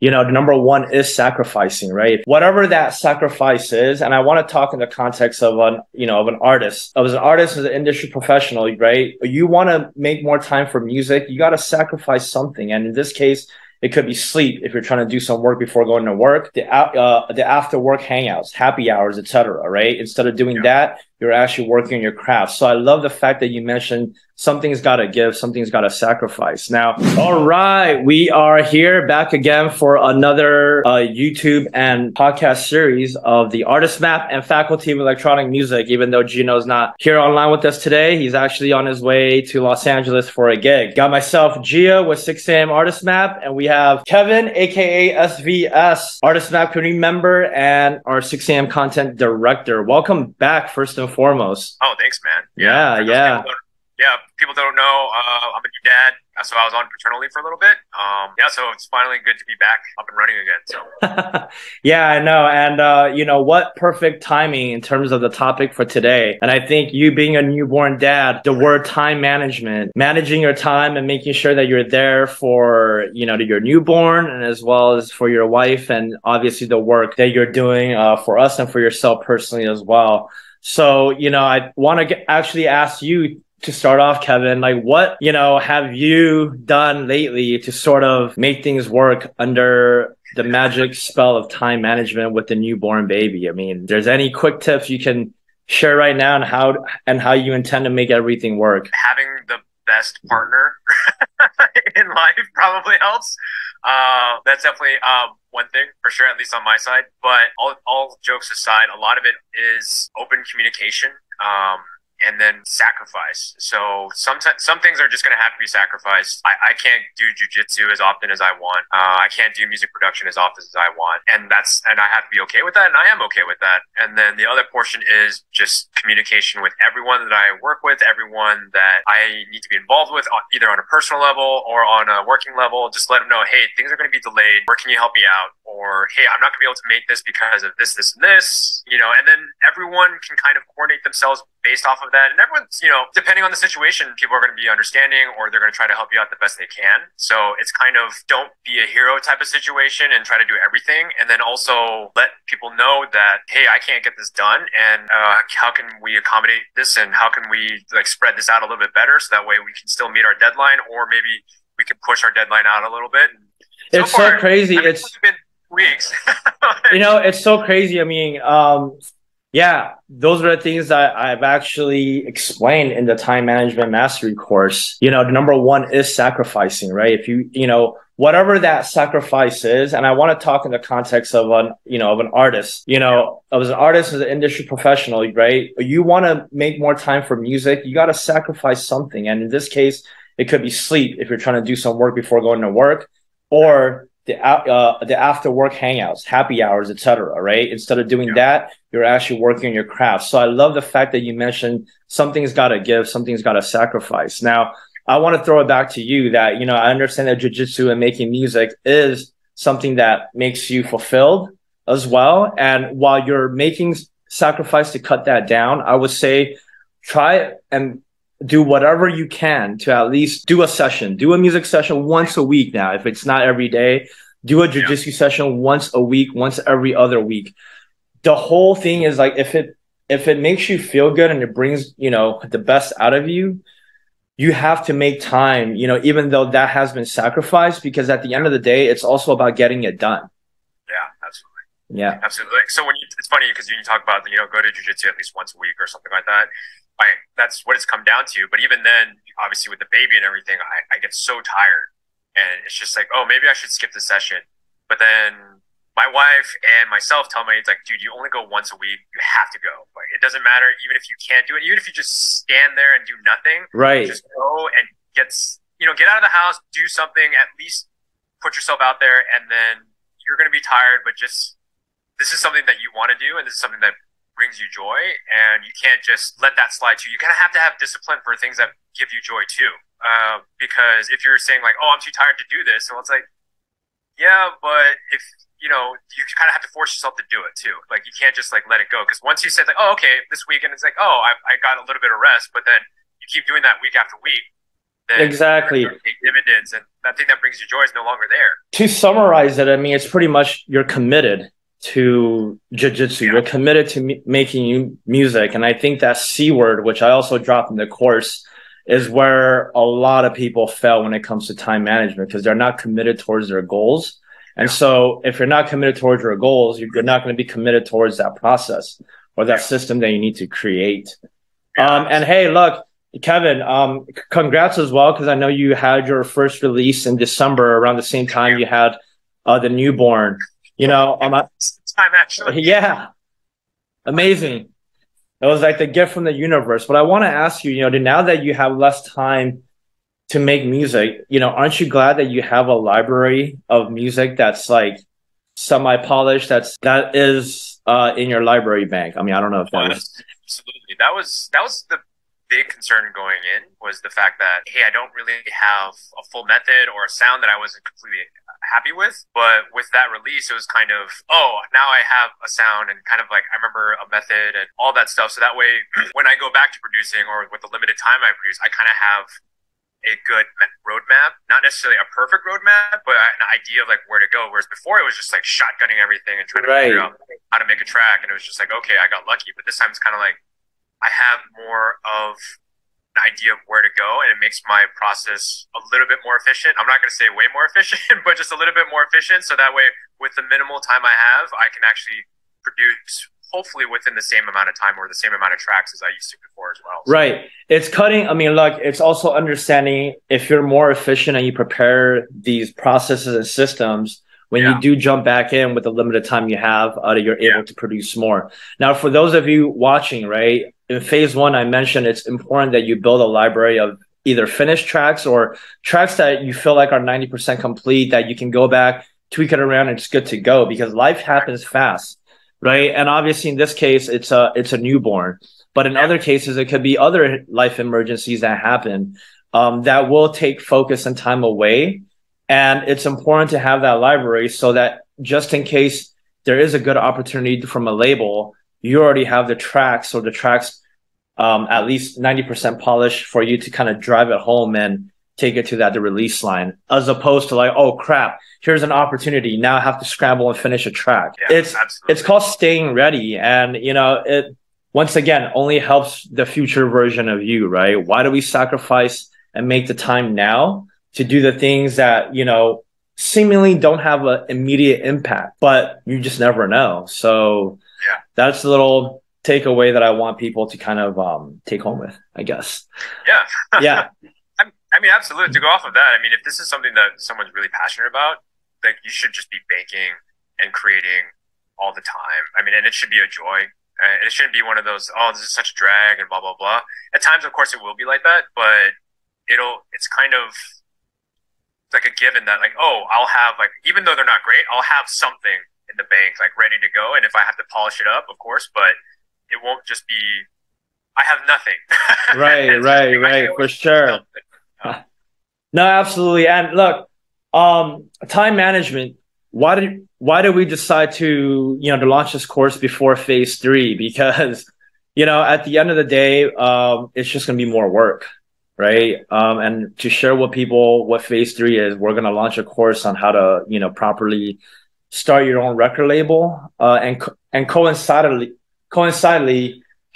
the number one is sacrificing, right? Whatever that sacrifice is, and I want to talk in the context of an artist. As an artist, as an industry professional, right? You want to make more time for music, you got to sacrifice something. And in this case, it could be sleep if you're trying to do some work before going to work, the after work hangouts, happy hours, etc. Right? Instead of doing that, you're actually working on your craft. So I love the fact that you mentioned something's got to give, something's got to sacrifice. Now, all right, we are here back again for another YouTube and podcast series of the Artist Map and Faculty of Electronic Music. Even though Gino's not here online with us today, he's actually on his way to Los Angeles for a gig. Got myself, Jia, with 6 a.m. Artist Map, and we have Kevin, aka SVS, Artist Map community member and our 6 a.m. content director. Welcome back, first and foremost. Oh, thanks, man. Yeah. People don't know, I'm a new dad, so I was on paternal leave for a little bit. So it's finally good to be back up and running again. So yeah, I know. And what perfect timing in terms of the topic for today. And I think you being a newborn dad, the word time management, managing your time and making sure that you're there for, your newborn and as well as for your wife and obviously the work that you're doing for us and for yourself personally as well. So, I want to actually ask you to start off, Kevin, like what, have you done lately to sort of make things work under the magic spell of time management with the newborn baby? I mean, there's any quick tips you can share right now and how you intend to make everything work? Having the best partner in life probably helps. That's definitely one thing for sure, at least on my side. But all jokes aside, a lot of it is open communication. And then sacrifice. So some things are just going to have to be sacrificed. I can't do jujitsu as often as I want. I can't do music production as often as I want. And I have to be okay with that. And I am okay with that. And then the other portion is just communication with everyone that I work with, everyone that I need to be involved with, either on a personal level or on a working level. Just let them know, hey, things are going to be delayed. Where can you help me out? Or, hey, I'm not going to be able to make this because of this, and this, and then everyone can kind of coordinate themselves based off of that. And everyone's, depending on the situation, people are going to be understanding or they're going to try to help you out the best they can. So it's kind of don't be a hero type of situation and try to do everything. And then also let people know that, hey, I can't get this done. And how can we accommodate this? And how can we spread this out a little bit better so that way we can still meet our deadline, or maybe we can push our deadline out a little bit. It's so crazy. It's been weeks. It's so crazy. I mean, yeah, those are the things that I've actually explained in the time management mastery course. The number one is sacrificing, right? If whatever that sacrifice is, and I want to talk in the context of an artist, as an artist, as an industry professional, right? You want to make more time for music, you got to sacrifice something. And in this case, it could be sleep if you're trying to do some work before going to work, or the after work hangouts, happy hours, etc. Right? Instead of doing that, you're actually working on your craft. So I love the fact that you mentioned something's got to give, something's got to sacrifice. Now, I want to throw it back to you that, I understand that jiu-jitsu and making music is something that makes you fulfilled as well. And while you're making sacrifice to cut that down, I would say try and do whatever you can to at least do a music session once a week. Now, if it's not every day, do a jiu-jitsu session once a week, once every other week. The whole thing is like, if it makes you feel good and it brings, the best out of you, you have to make time, even though that has been sacrificed, because at the end of the day, it's also about getting it done. Yeah, absolutely. Yeah, absolutely. So it's funny because you talk about, go to jiu-jitsu at least once a week or something like that. That's what it's come down to. But even then, obviously with the baby and everything, I get so tired, and it's just like, oh, maybe I should skip the session. But then my wife and myself tell me, it's like, dude, you only go once a week. You have to go. Like, it doesn't matter, even if you can't do it, even if you just stand there and do nothing. Right. Just go and get out of the house, do something, at least put yourself out there, and then you're going to be tired, but just this is something that you want to do, and this is something that brings you joy, and you can't just let that slide too. You kind of have to have discipline for things that give you joy too. Because if you're saying like, oh, I'm too tired to do this, well, it's like, yeah, but if you kind of have to force yourself to do it too. Like, you can't just like let it go, because once you said like, oh, okay, this weekend, it's like, oh, I got a little bit of rest, but then you keep doing that week after week, then exactly. take dividends, and that thing that brings you joy is no longer there. To summarize it, I mean, it's pretty much you're committed to jiu-jitsu. You're committed to making music. And I think that C word, which I also dropped in the course, is where a lot of people fail when it comes to time management, because they're not committed towards their goals. And so if you're not committed towards your goals, you're not going to be committed towards that process or that system that you need to create. And hey, look, Kevin, congrats as well, because I know you had your first release in December around the same time you had the newborn. You know, time actually. Yeah, amazing. It was like the gift from the universe. But I want to ask you, you know, now that you have less time to make music, you know, aren't you glad that you have a library of music that's like semi-polished, that is in your library bank? I mean, I don't know if that is. Absolutely. That was the big concern going in, was the fact that, hey, I don't really have a full method or a sound that I wasn't completely happy with. But with that release, it was kind of, oh, now I have a sound, and kind of like I remember a method and all that stuff. So that way, when I go back to producing, or with the limited time I produce, I kind of have a good roadmap, not necessarily a perfect roadmap, but an idea of like where to go. Whereas before it was just like shotgunning everything and trying to figure out how to make a track. And it was just like, okay, I got lucky. But this time it's kind of like, I have more of an idea of where to go, and it makes my process a little bit more efficient. I'm not going to say way more efficient, but just a little bit more efficient. So that way, with the minimal time I have, I can actually produce hopefully within the same amount of time or the same amount of tracks as I used to before as well. So. Right. It's cutting. I mean, look, it's also understanding if you're more efficient and you prepare these processes and systems, when you do jump back in with the limited time you have, you're able to produce more. Now, for those of you watching, right, in phase one, I mentioned it's important that you build a library of either finished tracks or tracks that you feel like are 90% complete, that you can go back, tweak it around, and it's good to go, because life happens fast, right? And obviously in this case, it's a newborn, but in other cases, it could be other life emergencies that happen that will take focus and time away. And it's important to have that library so that just in case there is a good opportunity from a label, you already have the tracks, or the tracks at least 90% polished for you to kind of drive it home and take it to the release line, as opposed to like, oh crap, here's an opportunity, now I have to scramble and finish a track. It's called staying ready. And you know, it once again only helps the future version of you, right? Why do we sacrifice and make the time now to do the things that, you know, seemingly don't have an immediate impact, but you just never know? So that's the little takeaway that I want people to kind of take home with, I guess. Yeah. I mean, absolutely. To go off of that, I mean, if this is something that someone's really passionate about, like, you should just be baking and creating all the time. I mean, and it should be a joy. And it shouldn't be one of those, oh, this is such a drag and blah, blah, blah. At times, of course, it will be like that, but it's kind of like a given that, like, oh, I'll have, like, even though they're not great, I'll have something in the bank, like, ready to go. And if I have to polish it up, of course, but it won't just be, I have nothing. Right, for sure. No, absolutely. And look, time management, why did we decide to, you know, to launch this course before phase 3? Because, you know, at the end of the day, it's just going to be more work, right? And to share with people what phase 3 is, we're going to launch a course on how to, you know, properly start your own record label, and coincidentally,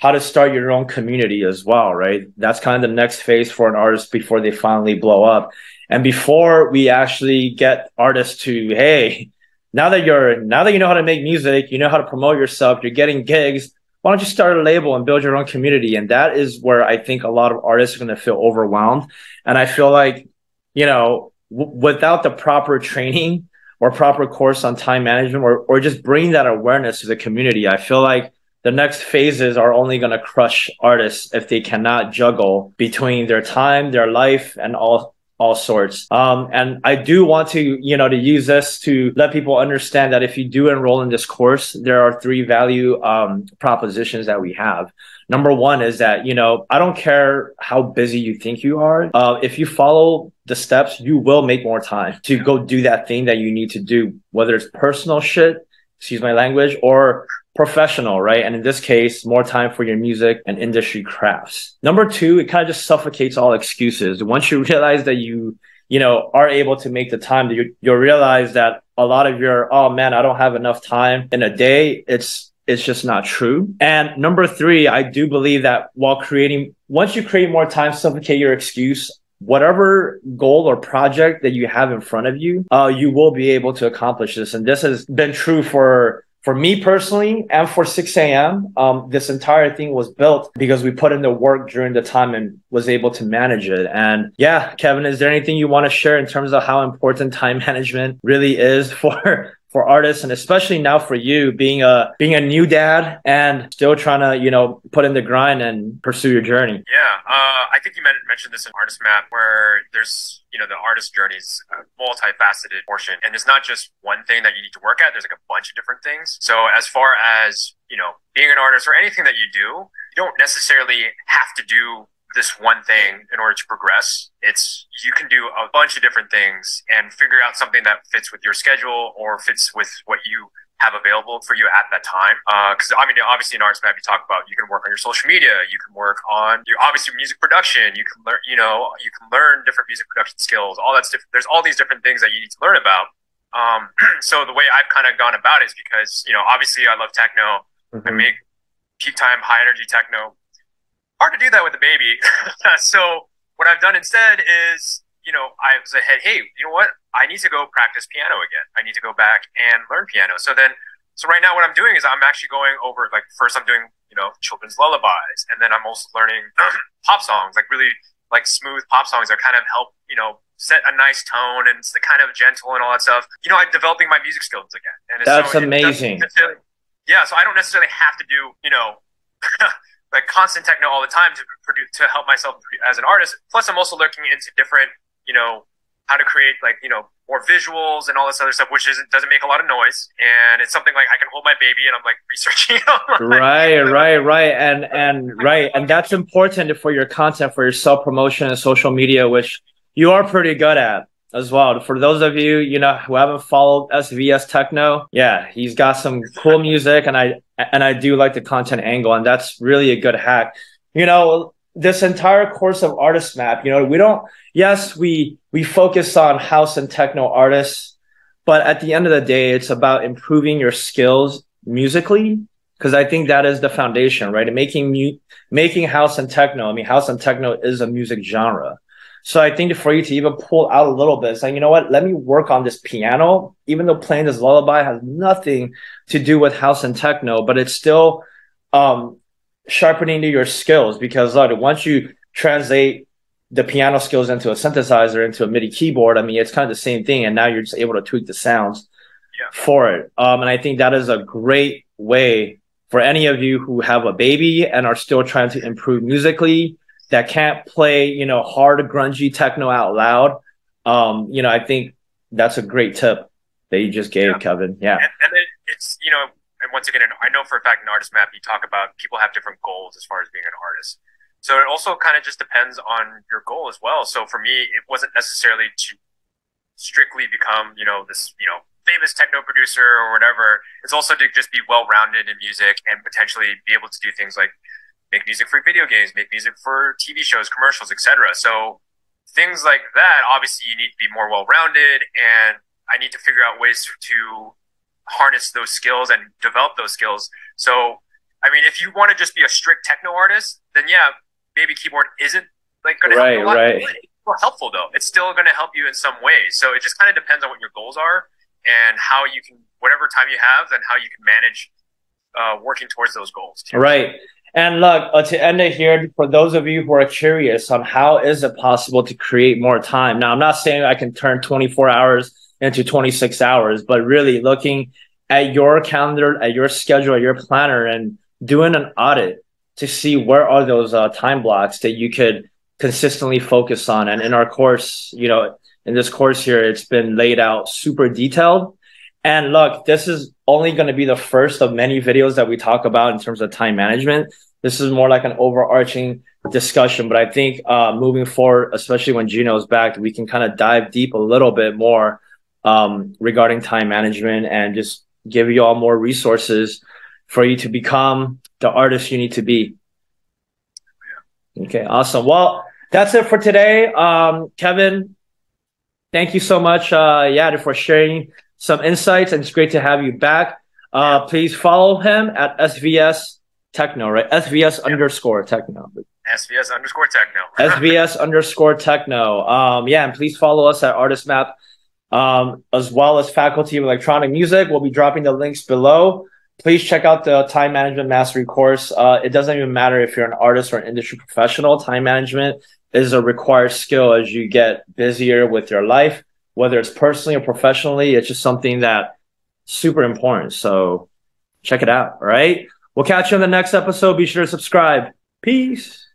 how to start your own community as well, right? That's kind of the next phase for an artist before they finally blow up. And before we actually get artists to, hey, now that you know how to make music, you know how to promote yourself, you're getting gigs, why don't you start a label and build your own community? And that is where I think a lot of artists are going to feel overwhelmed. And I feel like, you know, without the proper training or proper course on time management, or just bringing that awareness to the community, I feel like the next phases are only going to crush artists if they cannot juggle between their time, their life, and all sorts. And I do want to, you know, to use this to let people understand that if you do enroll in this course, there are 3 value propositions that we have. Number 1 is that, you know, I don't care how busy you think you are. If you follow the steps, you will make more time to go do that thing that you need to do, whether it's personal shit, excuse my language, or professional, right? And in this case, more time for your music and industry crafts. Number two, it kind of just suffocates all excuses. Once you realize that you know, are able to make the time, you'll realize that a lot of your, oh man, I don't have enough time in a day. It's just not true. And number three, I do believe that once you create more time, suffocate your excuse, whatever goal or project that you have in front of you, you will be able to accomplish this. And this has been true for me personally and for 6 a.m. This entire thing was built because we put in the work during the time and was able to manage it. And yeah, Kevin, is there anything you want to share in terms of how important time management really is for artists, and especially now for you being a new dad and still trying to, you know, put in the grind and pursue your journey? Yeah, I think you mentioned this in Artist Map, where there's, you know, the artist journey is a multifaceted portion, and it's not just one thing that you need to work at. There's like a bunch of different things. So as far as, you know, being an artist or anything that you do, you don't necessarily have to do this one thing in order to progress. You can do a bunch of different things and figure out something that fits with your schedule or fits with what you have available for you at that time. Because I mean, obviously in Arts Map, you talk about you can work on your social media, you can work on your obviously music production, you can learn, you know, you can learn different music production skills. All that's different. There's all these different things that you need to learn about. So the way I've kind of gone about it is because, you know, obviously I love techno. I make peak time, high energy techno. Hard to do that with a baby. So what I've done instead is, you know, I was ahead, hey, you know what? I need to go practice piano again. I need to go back and learn piano. So right now what I'm doing is I'm actually going over, like, first I'm doing, you know, children's lullabies. And then I'm also learning pop songs, like really like smooth pop songs that kind of help, you know, set a nice tone and it's the kind of gentle and all that stuff. You know, I'm developing my music skills again. And that's amazing. Yeah. So I don't necessarily have to do, you know, like constant techno all the time to help myself as an artist. Plus, I'm also looking into different, you know, how to create, like, you know, more visuals and all this other stuff, which doesn't make a lot of noise. And it's something like I can hold my baby and I'm like researching. Right. And that's important for your content, for your self-promotion and social media, which you are pretty good at as well. For those of you, you know, who haven't followed SVS Techno, yeah, he's got some cool music, and I do like the content angle, and that's really a good hack. You know, this entire course of Artist Map, you know, we focus on house and techno artists, but at the end of the day, it's about improving your skills musically, because I think that is the foundation, right? And making house and techno. I mean, house and techno is a music genre. So I think for you to even pull out a little bit, saying, you know what, let me work on this piano, even though playing this lullaby has nothing to do with house and techno, but it's still sharpening your skills, because look, once you translate the piano skills into a synthesizer, into a MIDI keyboard, I mean, it's kind of the same thing. And now you're just able to tweak the sounds for it. And I think that is a great way for any of you who have a baby and are still trying to improve musically, that can't play, you know, hard, grungy techno out loud. You know, I think that's a great tip that you just gave, Kevin. Yeah. And then it's, you know, and once again, I know for a fact in Artist Map, you talk about people have different goals as far as being an artist. So it also kind of just depends on your goal as well. So for me, it wasn't necessarily to strictly become, you know, this, you know, famous techno producer or whatever. It's also to just be well-rounded in music and potentially be able to do things like make music for video games, make music for TV shows, commercials, etc. So things like that, obviously you need to be more well-rounded, and I need to figure out ways to harness those skills and develop those skills. So, I mean, if you want to just be a strict techno artist, then yeah, baby keyboard isn't like going to help you a lot. It's still helpful though. It's still going to help you in some ways. So it just kind of depends on what your goals are and how you can, whatever time you have, and how you can manage working towards those goals too. Right. And look, to end it here, for those of you who are curious on how is it possible to create more time. Now, I'm not saying I can turn 24 hours into 26 hours, but really looking at your calendar, at your schedule, at your planner, and doing an audit to see where are those time blocks that you could consistently focus on. And in our course, you know, in this course here, it's been laid out super detailed. And look, this is only going to be the first of many videos that we talk about in terms of time management. This is more like an overarching discussion, but I think moving forward, especially when Gino's back, we can kind of dive deep a little bit more regarding time management and just give you all more resources for you to become the artist you need to be. Okay, awesome. Well, that's it for today. Kevin, thank you so much, for sharing some insights, and it's great to have you back. Please follow him at SVS Techno, right? SVS underscore Techno. SVS underscore Techno. SVS underscore Techno. And please follow us at Artist Map, as well as Faculty of Electronic Music. We'll be dropping the links below. Please check out the Time Management Mastery course. It doesn't even matter if you're an artist or an industry professional. Time management is a required skill as you get busier with your life, whether it's personally or professionally. It's just something that's super important. So check it out. All right. We'll catch you on the next episode. Be sure to subscribe. Peace.